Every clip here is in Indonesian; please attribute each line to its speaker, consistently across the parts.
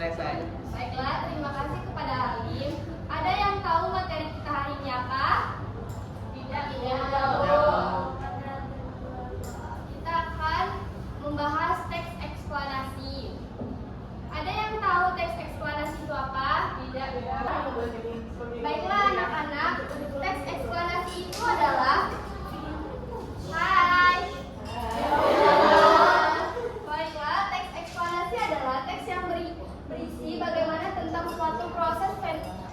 Speaker 1: selesai.
Speaker 2: Baiklah, terima kasih kepada Halim. Ada yang tahu materi kita hari ini apa? Tidak. Kita akan membahas teks eksplanasi. Ada yang tahu teks eksplanasi itu apa? Tidak. Baiklah anak-anak, teks eksplanasi itu adalah Hai. Baiklah, teks eksplanasi adalah teks yang berisi bagaimana tentang suatu proses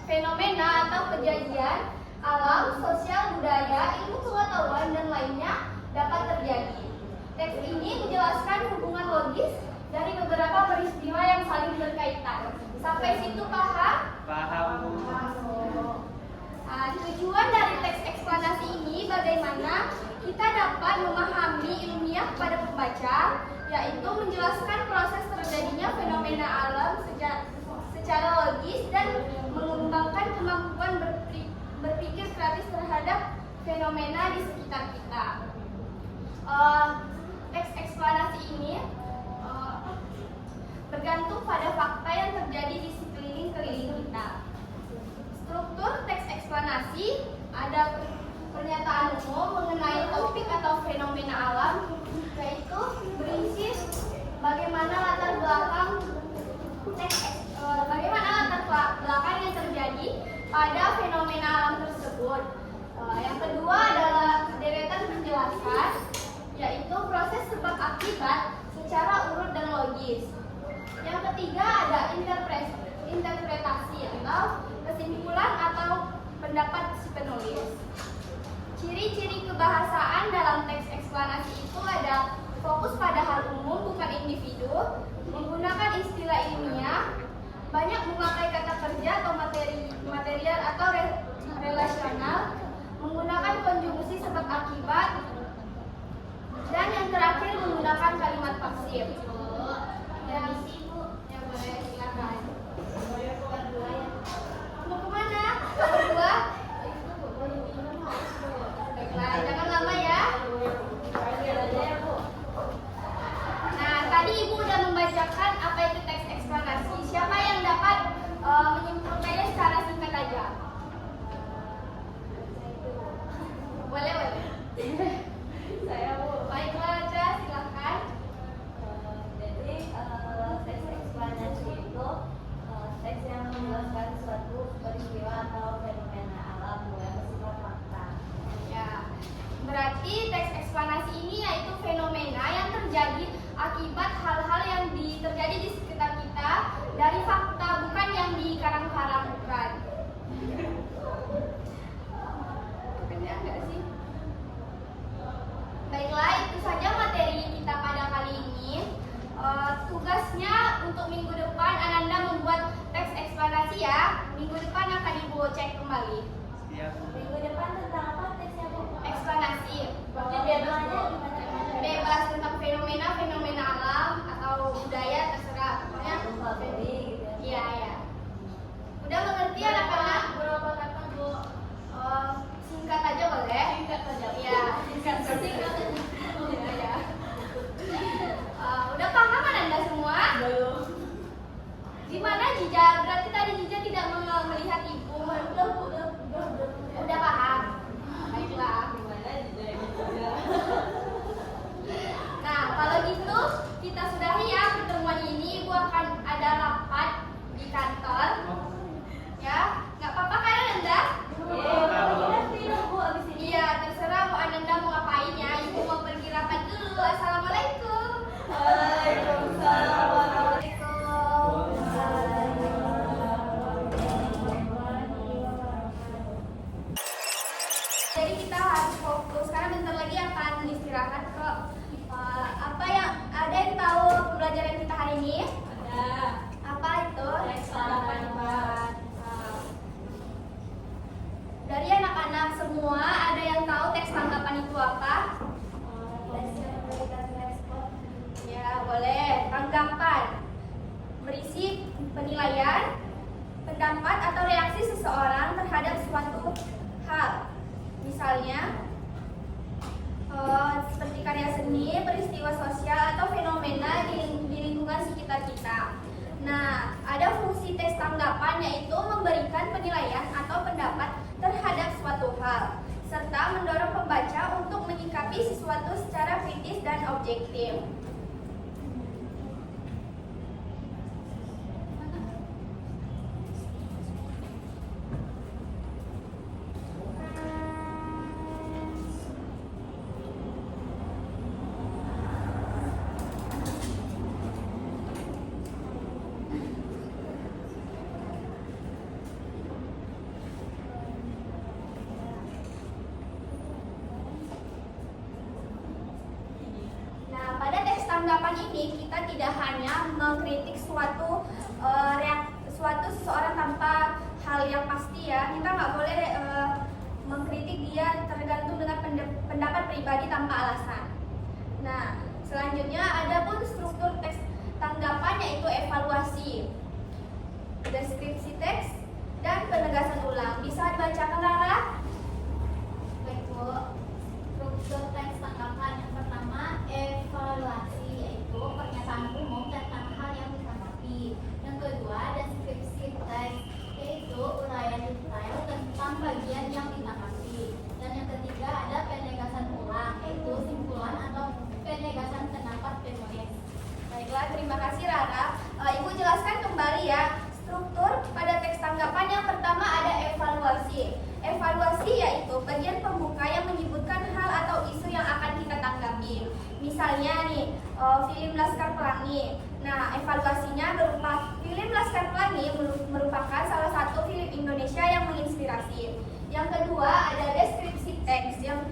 Speaker 2: fenomena atau kejadian alam, sosial, budaya, ilmu pengetahuan, dan lainnya dapat terjadi. Teks ini menjelaskan hubungan logis dari beberapa peristiwa yang saling berkaitan. Sampai situ paham?
Speaker 1: Paham.
Speaker 2: Tujuan dari teks eksplanasi ini bagaimana kita dapat memahami ilmiah pada pembaca, yaitu menjelaskan proses terjadinya fenomena alam secara logis dan mengembangkan kemampuan berpikir kritis terhadap fenomena di sekitar kita. Teks eksplanasi ini bergantung pada fakta yang terjadi di sekeliling kita. Struktur teks eksplanasi ada pernyataan umum mengenai topik atau fenomena alam, yaitu berisi bagaimana latar belakang yang terjadi pada fenomena alam tersebut. Yang kedua adalah deretan penjelasan, yaitu proses sebab akibat secara urut dan logis. Yang ketiga ada interpretasi atau kesimpulan atau pendapat si penulis. Ciri-ciri kebahasaan dalam teks eksplanasi itu ada fokus pada hal umum bukan individu, menggunakan istilah ilmiah, banyak memakai kata kerja atau material atau relasional, menggunakan konjungsi sebab akibat, dan yang terakhir menggunakan kalimat pasif. Yang boleh silakan. Mau kemana? Berdua? Baiklah, jangan lama ya. Nah, tadi Ibu udah membacakan apa itu teks eksplanasi. Siapa yang dapat menyimpulkannya secara singkat aja? Boleh.
Speaker 3: Saya Bu.
Speaker 2: Baiklah, Aca, silakan.
Speaker 3: Jadi teks eksplanasi itu teks yang menjelaskan suatu peristiwa atau fenomena alam yang bersifat fakta.
Speaker 2: Ya, berarti teks eksplanasi ini yaitu fenomena yang terjadi akibat hal-hal yang terjadi di sekitar kita dari fakta, bukan yang dikarang-karangkan. Benar nggak sih? Baiklah, itu saja materi kita pada kali ini. Tugasnya untuk minggu depan Ananda membuat teks eksplanasi ya. Minggu depan akan Ibu cek kembali.
Speaker 1: Siap.
Speaker 3: Minggu depan tentang apa teksnya Bu?
Speaker 2: Eksplanasi.
Speaker 3: Berarti bebasnya gimana?
Speaker 2: Bebas tentang fenomena alam atau budaya, terserah. Pokoknya
Speaker 3: Materi gitu ya.
Speaker 2: iya. Udah mengerti anak-anak?
Speaker 3: Berapa kata Bu?
Speaker 2: Singkat aja boleh?
Speaker 3: Singkat saja.
Speaker 2: Iya, singkat saja. Iya. Udah paham Anda semua?
Speaker 3: Belum.
Speaker 2: Gimana Jija? Berarti tadi Jija tidak melihat Ibu. Udah paham? Baiklah.
Speaker 3: Gimana juga
Speaker 2: Nah, kalau gitu kita sudahi ya pertemuan ini. Ibu akan ada rapat di kantor. Ya, nggak apa-apa kan Anda? Iya, terserah mau Ananda mau ngapain ya. Ibu mau pergi rapat dulu. Assalamualaikum.
Speaker 3: Waalaikumsalam.
Speaker 2: Jadi kita harus fokus karena bentar lagi akan istirahat kok. Ada yang tahu pembelajaran kita hari ini?
Speaker 3: Ada.
Speaker 2: Apa itu?
Speaker 3: Tanggapan.
Speaker 2: Dari anak-anak semua ada yang tahu teks tanggapan itu apa? Ya, boleh. Tanggapan berisi penilaian, pendapat atau reaksi seseorang terhadap suatu hal. Misalnya seperti karya seni, peristiwa sosial atau fenomena di lingkungan sekitar kita. Nah, Ada fungsi teks tanggapan yaitu memberikan penilaian atau pendapat terhadap suatu hal serta mendorong pembaca untuk menyikapi sesuatu secara kritis dan objektif. Tanggapan ini kita tidak hanya mengkritik suatu seseorang tanpa hal yang pasti ya. Kita nggak boleh mengkritik dia tergantung dengan pendapat pribadi tanpa alasan. Nah, selanjutnya ada pun struktur teks tanggapan yaitu evaluasi, deskripsi teks, dan penegasan ulang. Bisa dibacakan Lara?
Speaker 3: Baik Bu, struktur teks tanggapan yang pertama evaluasi, yaitu pernyataan umum tentang hal yang ditanggapi. Yang kedua, deskripsi teks, yaitu uraian detail tentang bagian yang ditanggapi. Dan yang ketiga ada penegasan ulang, yaitu simpulan atau penegasan pendapat penulis.
Speaker 2: Baiklah, terima kasih Rara. Ibu jelaskan kembali ya struktur pada teks tanggapan. Yang pertama ada evaluasi. Evaluasi yaitu bagian pembuka yang menyebutkan hal atau isu yang akan kita tanggapi. Misalnya nih, film Laskar Pelangi. Nah, evaluasinya berupa film Laskar Pelangi merupakan salah satu film Indonesia yang menginspirasi. Yang kedua ada deskripsi teks yang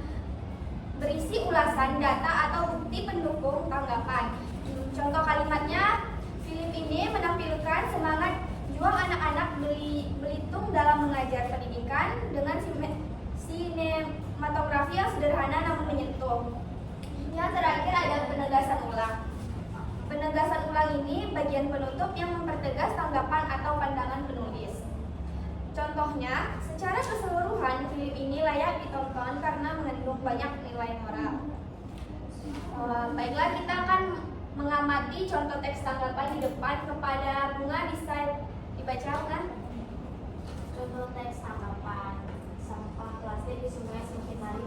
Speaker 2: berisi ulasan data atau bukti pendukung tanggapan. Contoh kalimatnya, film ini menampilkan semangat juang anak-anak Belitung dalam mengajar pendidikan dengan sinematografi yang sederhana namun menyentuh. Yang terakhir ada penegasan ulang. Penegasan ulang ini bagian penutup yang mempertegas tanggapan atau pandangan penulis. Contohnya, secara keseluruhan film ini layak ditonton karena mengandung banyak nilai moral. Baiklah, kita akan mengamati contoh teks tanggapan di depan. Kepada Bunga bisa dibaca, Bunga.
Speaker 3: Contoh teks tanggapan, sampah plastik di sungai semakin hari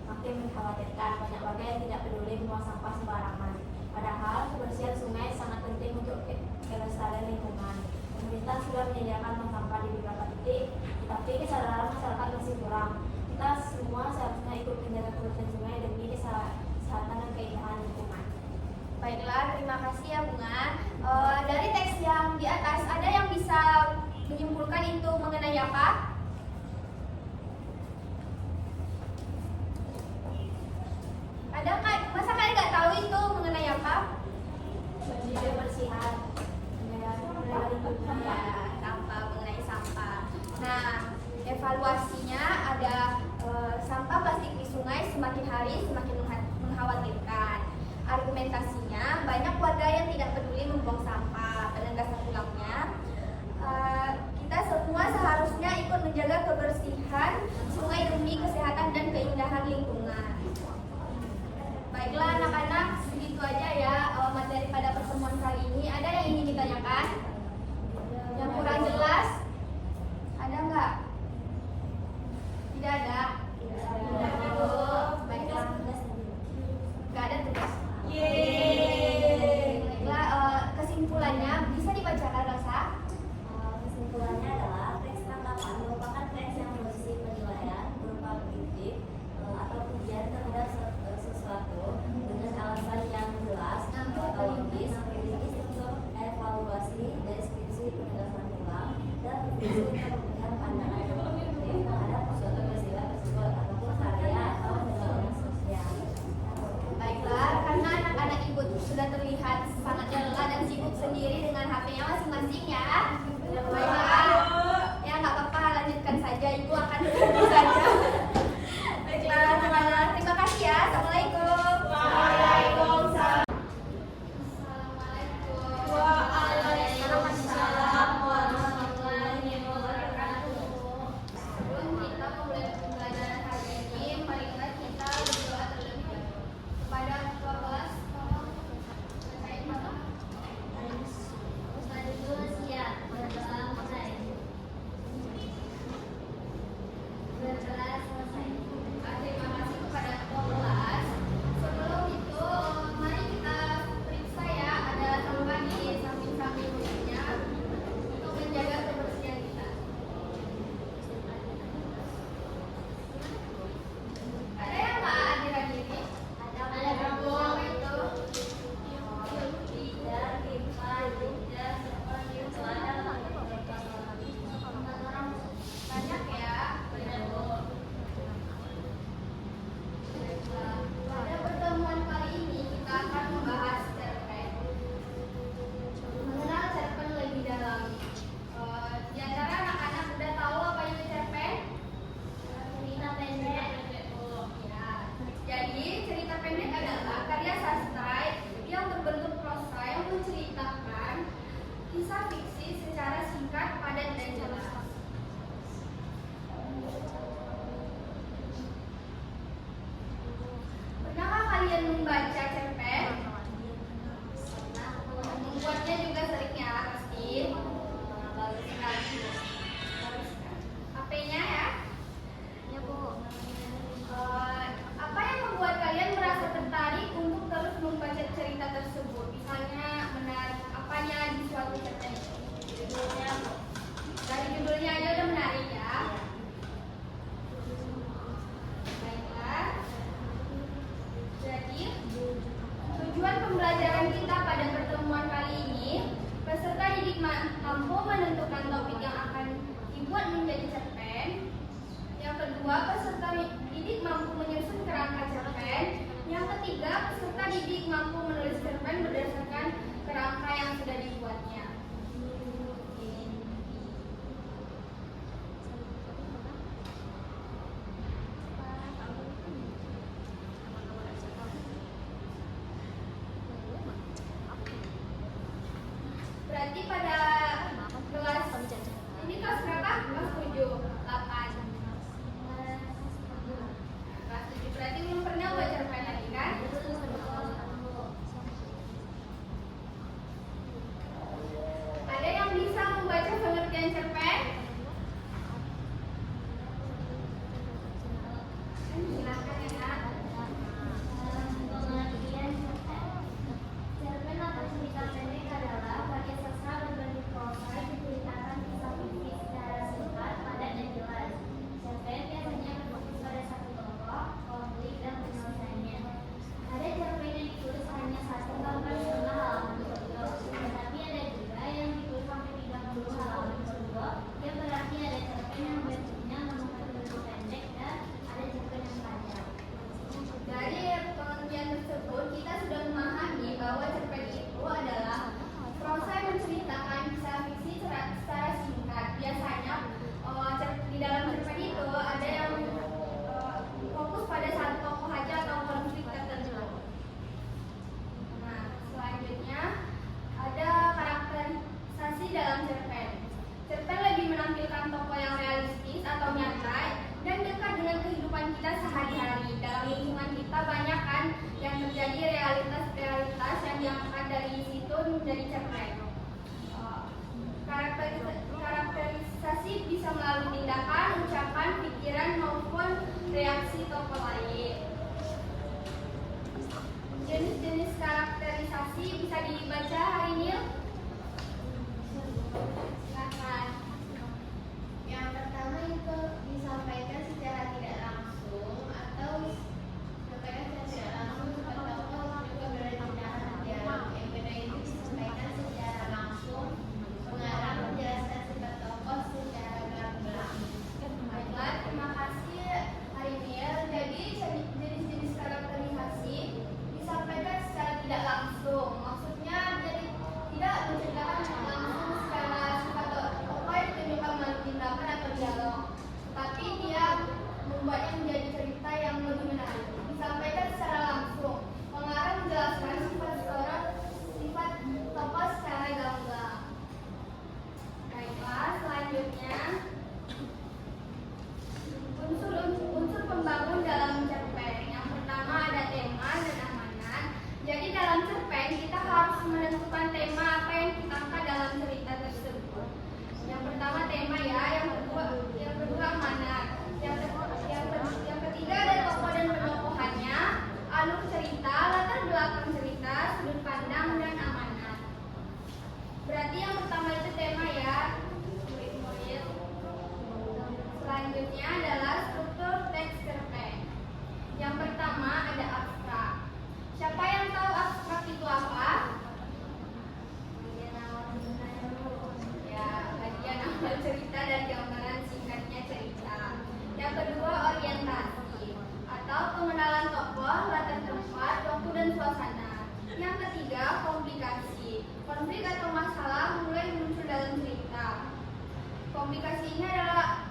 Speaker 3: makin mengkhawatirkan. Banyak warga yang tidak peduli membuang sampah sembarangan. Padahal kebersihan sungai sangat penting untuk kelestarian lingkungan. Pemerintah sudah menyediakan bank sampah di beberapa titik, tapi kesadaran masyarakat masih kurang. Kita semua seharusnya ikut menjaga kebersihan sungai demi kesehatan dan keindahan lingkungan.
Speaker 2: Baiklah, terima kasih ya Bunga. Dari teks yang di atas, ada yang bisa menyimpulkan itu mengenai apa? Ada nggak? Masa kalian nggak tahu itu mengenai apa?
Speaker 3: Kebersihan,
Speaker 2: Sampah, mengenai sampah. Nah, evaluasinya ada sampah plastik di sungai semakin hari semakin mengkhawatirkan. Argumentasinya, banyak warga yang tidak peduli membuang sampah. Penegasan ulangnya, kita semua seharusnya ikut menjaga kebersihan sungai demi kesehatan dan keindahan lingkungan. Baiklah anak-anak, segitu aja ya materi pada pertemuan kali ini. Ada yang ingin ditanyakan? Yang kurang jelas? Ada nggak? Tidak ada? Tidak ada. Baiklah. Nggak ada tugas. Yeay. Baiklah, kesimpulannya bisa dibacakan Rosa?
Speaker 3: Kesimpulannya adalah teks tanggapan merupakan teks yang berisi penilaian berupa kritik atau pujian terhadap sesuatu dengan alasan yang jelas atau logis, untuk evaluasi, deskripsi, penegasan ulang, dan berfungsi untuk memberikan pandangan yang objektif terhadap suatu peristiwa tersebut.
Speaker 2: reaksi tokoh lain. Jenis-jenis karakterisasi bisa dibaca hari ini. Silakan.
Speaker 1: Yang pertama itu disampaikan secara tidak langsung atau disampaikan secara tidak langsung kepada tokoh juga berada di dalam dialog. Yang beda itu disampaikan secara langsung, pengarang menjelaskan sifat tokoh secara gamblang.
Speaker 2: Baiklah, terima kasih Harimil. Jadi jenis-jenis karakterisasi disampaikan secara tidak langsung. Maksudnya jadi tidak menceritakan langsung secara sifat tokoh yang ditunjukkan melalui tindakan atau dialog, tapi dia membuatnya menjadi cerita yang lebih menarik. Disampaikan secara langsung, pengarang menjelaskan sifat tokoh secara gamblang. Baiklah, selanjutnya unsur pembangun dalam cerpen. Yang pertama ada tema dan amanat. Jadi dalam cerpen kita harus menentukan tema apa yang kita angkat dalam cerita tersebut. Yang pertama tema ya, yang kedua amanat. Yang ketiga ada tokoh dan penokohannya, alur cerita, latar belakang cerita, sudut pandang dan amanat. Berarti yang pertama itu tema ya, murid-murid. Selanjutnya adalah struktur teks cerpen. Yang pertama ada abstrak. Siapa yang tahu abstrak itu apa? Ya, bagian awal cerita dan gambaran singkatnya cerita. Yang kedua orientasi atau pengenalan tokoh, latar tempat, waktu dan suasana. Yang ketiga komplikasi. Konflik atau masalah mulai muncul dalam cerita. Komplikasi ini adalah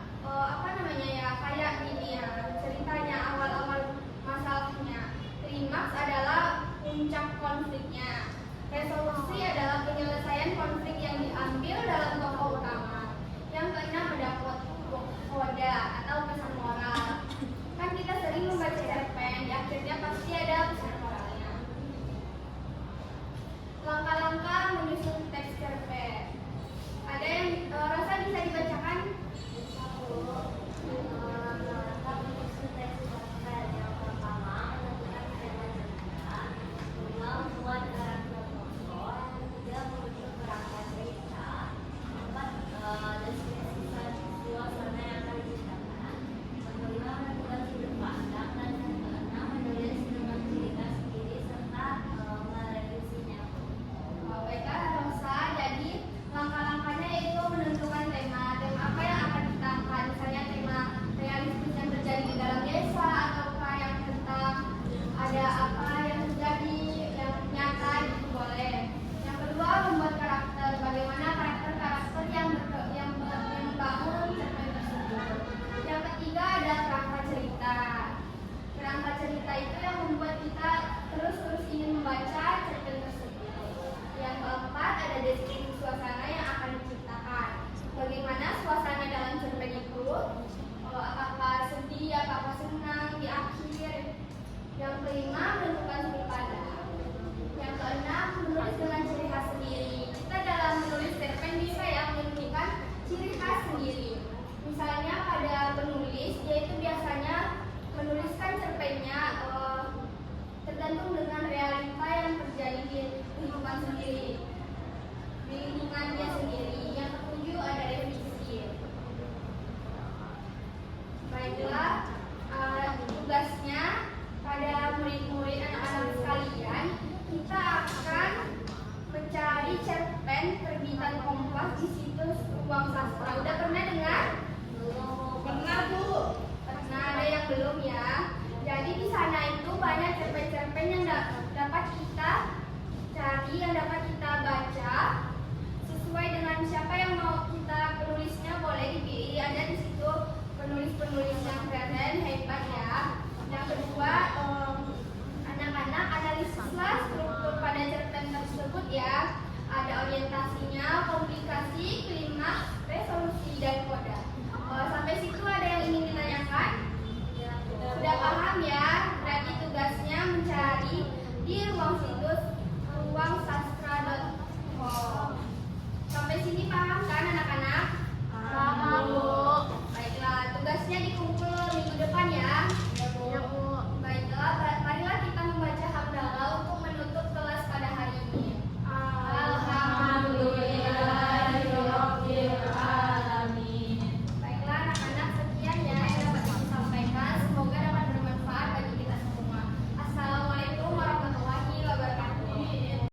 Speaker 2: kayak gini ya, ceritanya awal-awal masalahnya. Klimaks adalah puncak konfliknya. Resolusi adalah penyelesaian konflik yang diambil dalam tokoh utama. Yang keenam ada koda atau pesan moral. Kan kita sering membaca cerpen, di akhirnya pasti ada pesan moralnya. Langkah-langkah menyusun teks cerpen. Ada yang rasa bisa dibacakan? Baiklah Rosa, jadi langkah-langkahnya itu menentukan tema apa yang akan kita angkat. Misalnya tema realistis yang terjadi di dalam desa, ataukah yang tentang ada apa yang terjadi yang nyata, itu boleh. Yang kedua membuat karakter, bagaimana karakter yang membangun cerpen tersebut. Yang ketiga ada kerangka cerita. Kerangka cerita itu yang membuat kita terus ingin membaca cerpen tersebut. Yang keempat ada deskripsi suasana yang akan diciptakan. Bagaimana suasana dalam cerpen itu, apakah sedih, apakah senang di akhir. Yang kelima menentukan sudut pandang. Yang keenam menulis dengan ciri khas sendiri. Kita dalam menulis cerpen bisa ya menunjukkan ciri khas sendiri. Misalnya pada penulis, dia itu biasanya menuliskan cerpennya tergantung dengan realita yang terjadi di lingkungan sendiri, di lingkungan dia sendiri. Yang ketujuh ada revisi. Baiklah, tugasnya pada murid-murid anak-anak sekalian, kita akan mencari cerpen terbitan Kompas di situs Ruang Sastra. Udah pernah dengar? Pernah